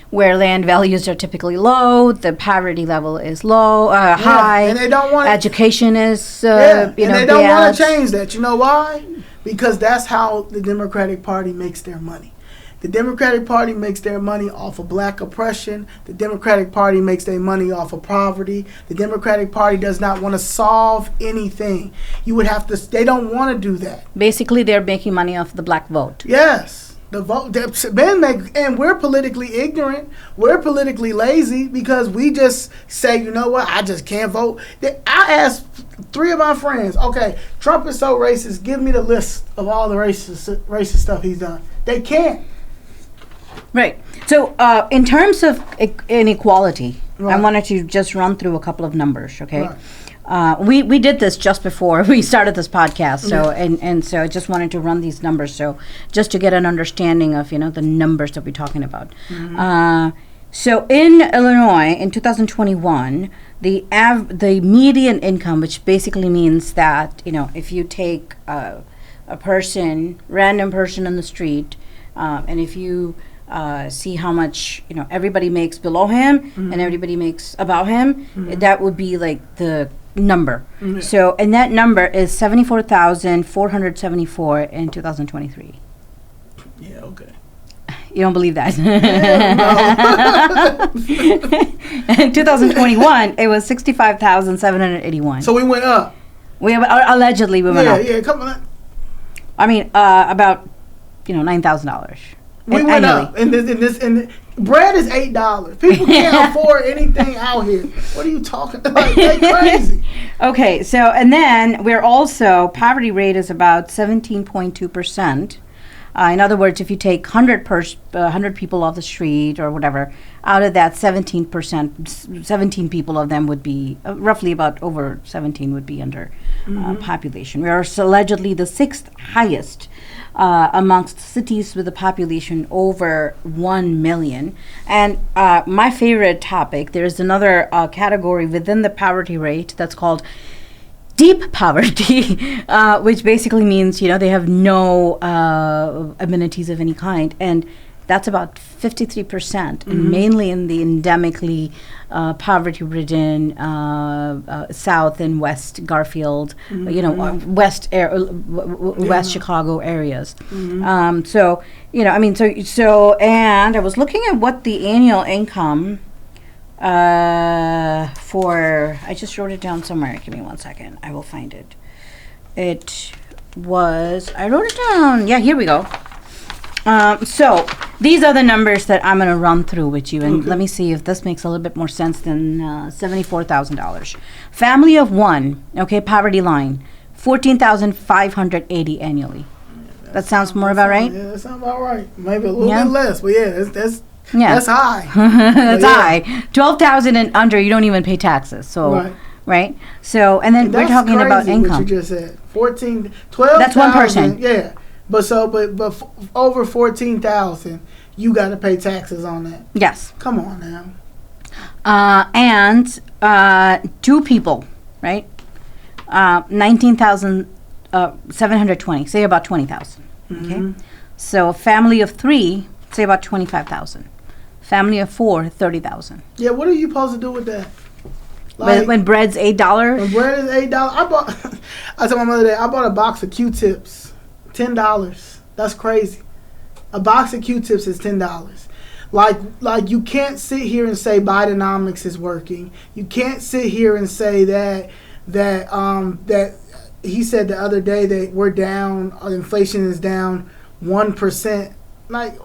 Where land values are typically low, the poverty level is low, high. And they don't want education is, and they don't want to change that. You know why? Because that's how the Democratic Party makes their money. The Democratic Party makes their money off of black oppression. The Democratic Party makes their money off of poverty. The Democratic Party does not want to solve anything. You would have to. They don't want to do that. Basically, they're making money off the black vote. Yes, the vote. And we're politically ignorant. We're politically lazy because we just say, you know what? I just can't vote. I asked 3 of my friends, okay, Trump is so racist. Give me the list of all the racist stuff he's done. They can't. Right. So in terms of inequality, I wanted to just run through a couple of numbers, okay? Right. We did this just before we started this podcast, so and so I just wanted to run these numbers, so just to get an understanding of the numbers that we're talking about. Mm-hmm. So in Illinois, in 2021, the median income, which basically means that if you take a random person on the street, and if you see how much everybody makes below him and everybody makes above him, that would be like the number. So, and that number is 74,474 in 2023. Yeah, okay. You don't believe that? No. In 2021, it was 65,781. So we went up. Allegedly we went up. Yeah, come on. I mean, about $9,000. We went up, and bread is $8. People can't afford anything out here. What are you talking about? They crazy. Okay, so and then we're also poverty rate is about 17.2%. In other words, if you take 100 people off the street or whatever, out of that 17 people of them would be roughly about over 17 would be under population. We are allegedly the 6th highest amongst cities with a population over 1 million. And my favorite topic, there's another category within the poverty rate that's called deep poverty, which basically means, they have no amenities of any kind. And that's about 53%, and mainly in the endemically poverty-ridden South and West Garfield, West Chicago areas. And I was looking at what the annual income I just wrote it down somewhere. Give me 1 second. I will find it. I wrote it down. Yeah, here we go. So these are the numbers that I'm going to run through with you, and let me see if this makes a little bit more sense than $74,000. Family of one, poverty line, $14,580 annually. That sounds more about right? Yeah, that sounds about right. Maybe a little bit less, but that's high. That's high. 12,000 and under, you don't even pay taxes. So right. So and then we're talking about income. What you just said, 12. That's one person. Yeah, but over 14,000, you got to pay taxes on that. Yes. Come on now. And 2 people, right? 19,720. Say about 20,000. Okay. So a family of 3, say about 25,000. Family of 4, 30,000. Yeah, what are you supposed to do with that? When bread's $8. When bread is $8, I told my mother that I bought a box of Q-tips, $10. That's crazy. A box of Q-tips is $10. Like you can't sit here and say Bidenomics is working. You can't sit here and say that he said the other day that we're down, inflation is down 1%. Like,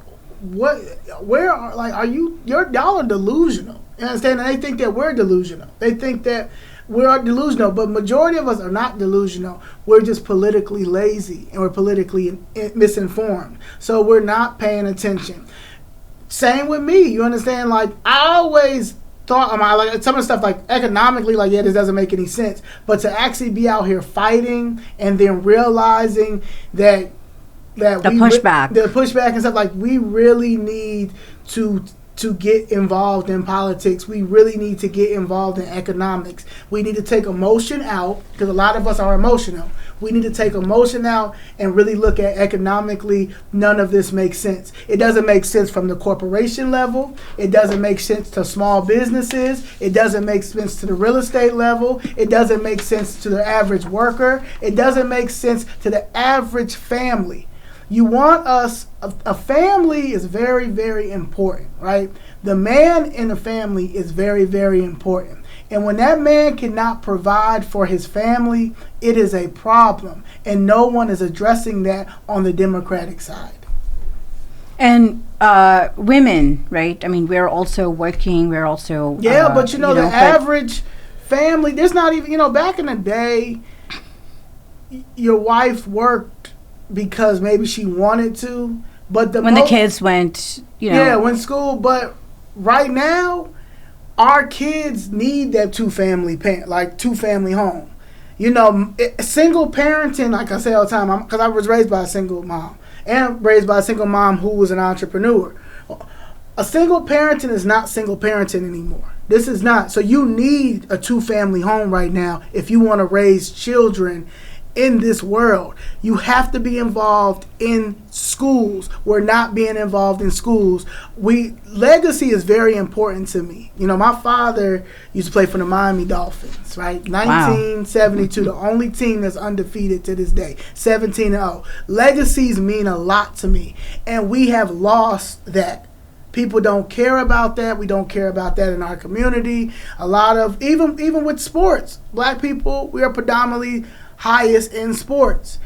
what? Where are you? Y'all are delusional. You understand? And they think that we're delusional. They think that we are delusional, but majority of us are not delusional. We're just politically lazy and we're politically misinformed. So we're not paying attention. Same with me. You understand? Like, I always thought, like some of the stuff, like economically, like, this doesn't make any sense. But to actually be out here fighting and then realizing that the pushback and stuff, like, we really need to get involved in politics. We really need to get involved in economics. We need to take emotion out, because a lot of us are emotional. We need to take emotion out and really look at economically. None of this makes sense. It doesn't make sense from the corporation level. It doesn't make sense to small businesses. It doesn't make sense to the real estate level. It doesn't make sense to the average worker. It doesn't make sense to the average family. You want a family is very, very important, right? The man in the family is very, very important. And when that man cannot provide for his family, it is a problem. And no one is addressing that on the Democratic side. And women, right? I mean, we're also working. We're also... but the average family, there's not even, back in the day, your wife worked because maybe she wanted to, but the kids went, when school. But right now, our kids need that two family home. Single parenting, like I say all the time, because I was raised by a single mom and raised by a single mom who was an entrepreneur. A single parenting is not single parenting anymore. This is not. So you need a two family home right now if you want to raise children in this world. You have to be involved in schools. We're not being involved in schools. Legacy is very important to me. My father used to play for the Miami Dolphins, right? 1972, the only team that's undefeated to this day, 17-0. Legacies mean a lot to me, and we have lost that. People don't care about that. We don't care about that in our community. A lot of, even with sports, black people, we are predominantly highest in sports.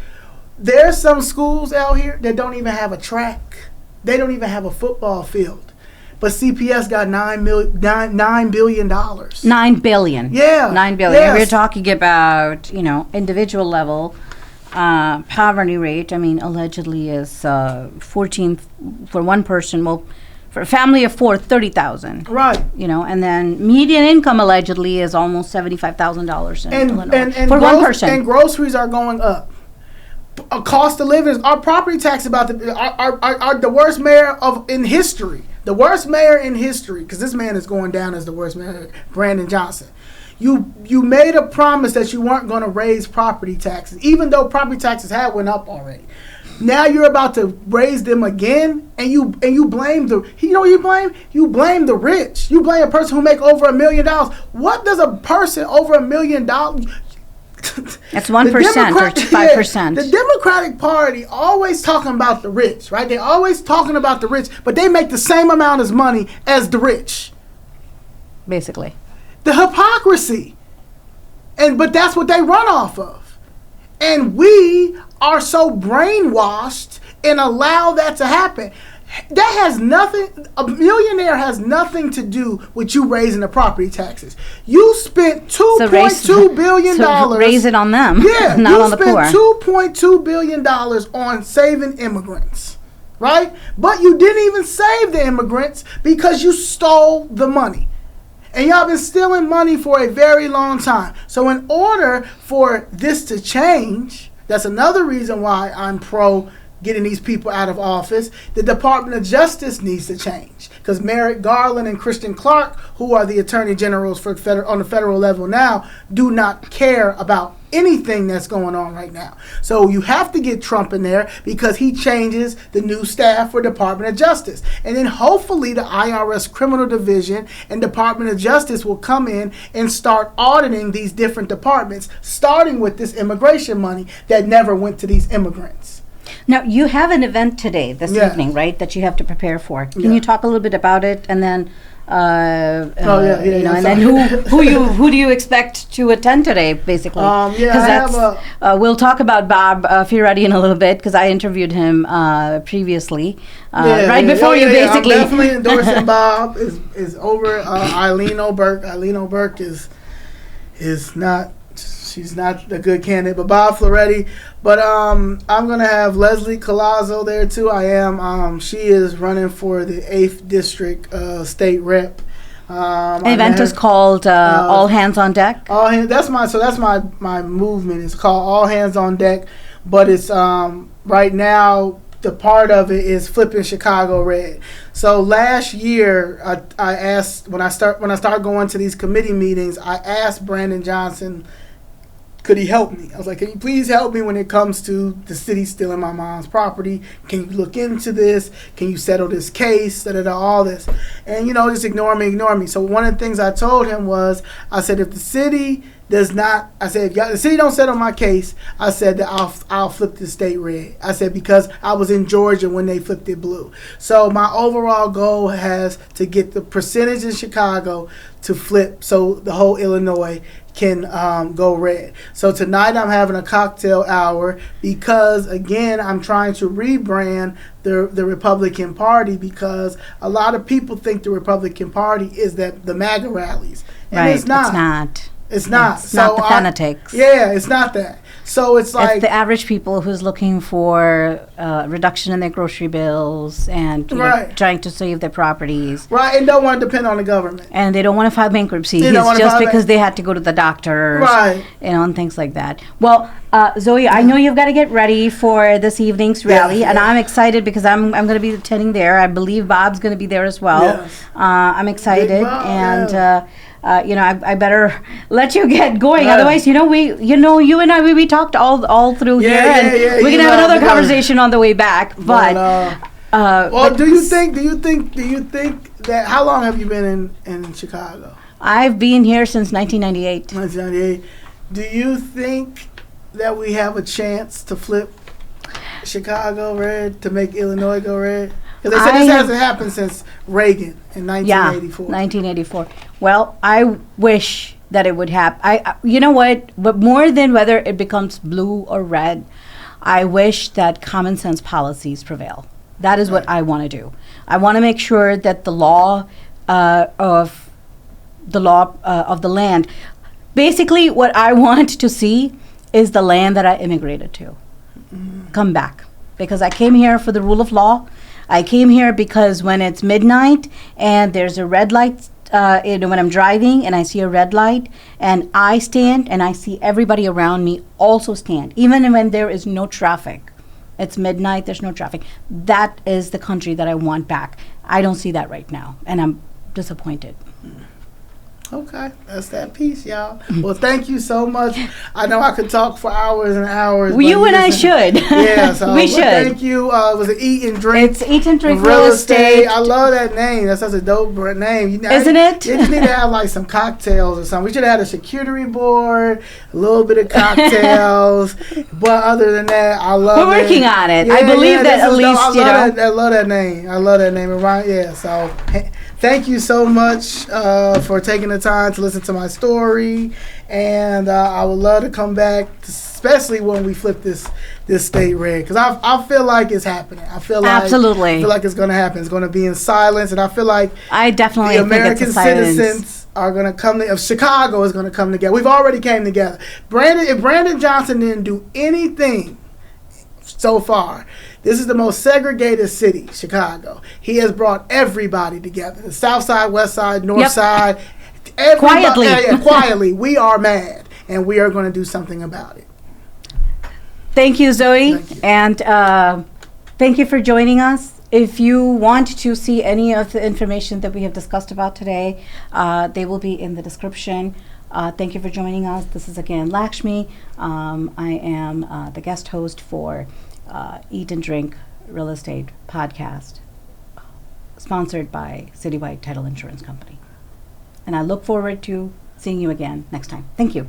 There's some schools out here that don't even have a track. They don't even have a football field. But CPS got $9 billion. $9 billion. Yeah. $9 billion. Yes. We're talking about, individual level. poverty rate, I mean, allegedly is 14 for one person. Well, for a family of four, 30,000. Right. You know, and then median income allegedly is almost $75,000 in Illinois and for one person. And groceries are going up. Cost of living, our property tax are the worst mayor in history. The worst mayor in history, because this man is going down as the worst mayor, Brandon Johnson. You made a promise that you weren't going to raise property taxes, even though property taxes had went up already. Now you're about to raise them again, and you blame you blame the rich. You blame a person who make over $1 million. What does a person over $1 million? That's 1% or 5%. The Democratic Party always talking about the rich, right? They always talking about the rich, but they make the same amount of money as the rich. Basically, the hypocrisy, but that's what they run off of. And we are so brainwashed and allow that to happen. That has nothing, a millionaire has nothing to do with you raising the property taxes. You spent $2.2 billion. So raise it on them, yeah, not on the poor. You spent $2.2 billion on saving immigrants, right? But you didn't even save the immigrants because you stole the money. And y'all been stealing money for a very long time. So in order for this to change, that's another reason why I'm pro getting these people out of office. The Department of Justice needs to change. Because Merrick Garland and Christian Clark, who are the attorney generals on the federal level now, do not care about anything that's going on right now. So you have to get Trump in there because he changes the new staff for Department of Justice. And then hopefully the IRS Criminal Division and Department of Justice will come in and start auditing these different departments, starting with this immigration money that never went to these immigrants. Now, you have an event today, this evening, right, that you have to prepare for. Can you talk a little bit about it, and then, and then who do you expect to attend today, basically? We'll talk about Bob Fioretti in a little bit, because I interviewed him previously, before you, basically. I'm definitely endorsing Bob. Is over Eileen O'Burke. Eileen O'Burke is not. She's not a good candidate, but Bob Fioretti. But I'm going to have Leslie Collazo there, too. I am. She is running for the 8th District State Rep. The event is called All Hands on Deck? That's my movement. It's called All Hands on Deck. But it's right now, the part of it is flipping Chicago red. So last year, I asked, when I started going to these committee meetings, I asked Brandon Johnson, could he help me? I was like, can you please help me when it comes to the city stealing my mom's property? Can you look into this? Can you settle this case? All this. And, just ignore me. So one of the things I told him was, I said, if the city does not, I said, if the city don't settle my case, I said that I'll flip the state red. I said, because I was in Georgia when they flipped it blue. So my overall goal has to get the percentage in Chicago to flip so the whole Illinois can go red. So tonight I'm having a cocktail hour because, again, I'm trying to rebrand the Republican Party, because a lot of people think the Republican Party is the MAGA rallies. And it's not. It's not the fanatics. It's not that. So it's like... It's the average people who's looking for reduction in their grocery bills and trying to save their properties. Right, and don't want to depend on the government. And they don't want to file bankruptcy just because they had to go to the doctor. Right. And things like that. Well, Zoe, I know you've got to get ready for this evening's rally, and I'm excited because I'm going to be attending there. I believe Bob's going to be there as well. Yes. I'm excited, and... I better let you get going. Otherwise, you and I, we talked all through here, and we can have another conversation on the way back. But do you think that? How long have you been in Chicago? I've been here since 1998. 1998. Do you think that we have a chance to flip Chicago red, to make Illinois go red? Because they said this hasn't happened since Reagan in 1984. 1984. Well, I wish that it would happen. You know what? But more than whether it becomes blue or red, I wish that common sense policies prevail. That is what I want to do. I want to make sure that the law of the land. Basically, what I want to see is the land that I immigrated to. come back. Because I came here for the rule of law. I came here because when it's midnight and there's a red light, when I'm driving and I see a red light and I stand and I see everybody around me also stand, even when there is no traffic. It's midnight, there's no traffic. That is the country that I want back. I don't see that right now, and I'm disappointed. Okay, that's that piece, y'all. Well, thank you so much. I know I could talk for hours and hours. Well, you and I should. Yeah, so we should. Thank you. Was it Eat and Drink? It's Eat and Drink Real Estate. I love that name. That's such a dope name. Isn't it? You just need to have like some cocktails or something. We should have had a charcuterie board, a little bit of cocktails. But other than that, I love it. We're working on it. I believe that at least, I love that name. I love that name. Yeah, so thank you so much for taking the time to listen to my story, and I would love to come back, especially when we flip this state red, because I feel like it's happening. I feel like it's going to happen. It's going to be in silence, and I feel like I definitely the American citizens are going to come. Chicago is going to come together. We've already came together. If Brandon Johnson didn't do anything so far, this is the most segregated city, Chicago. He has brought everybody together. The South Side, West Side, North Side. Quietly. Quietly. We are mad, and we are going to do something about it. Thank you, Zoe. Thank you. And thank you for joining us. If you want to see any of the information that we have discussed about today, they will be in the description. Thank you for joining us. This is again Laxmi. I am the guest host for Eat and Drink Real Estate Podcast, sponsored by Citywide Title Insurance Company. And I look forward to seeing you again next time. Thank you.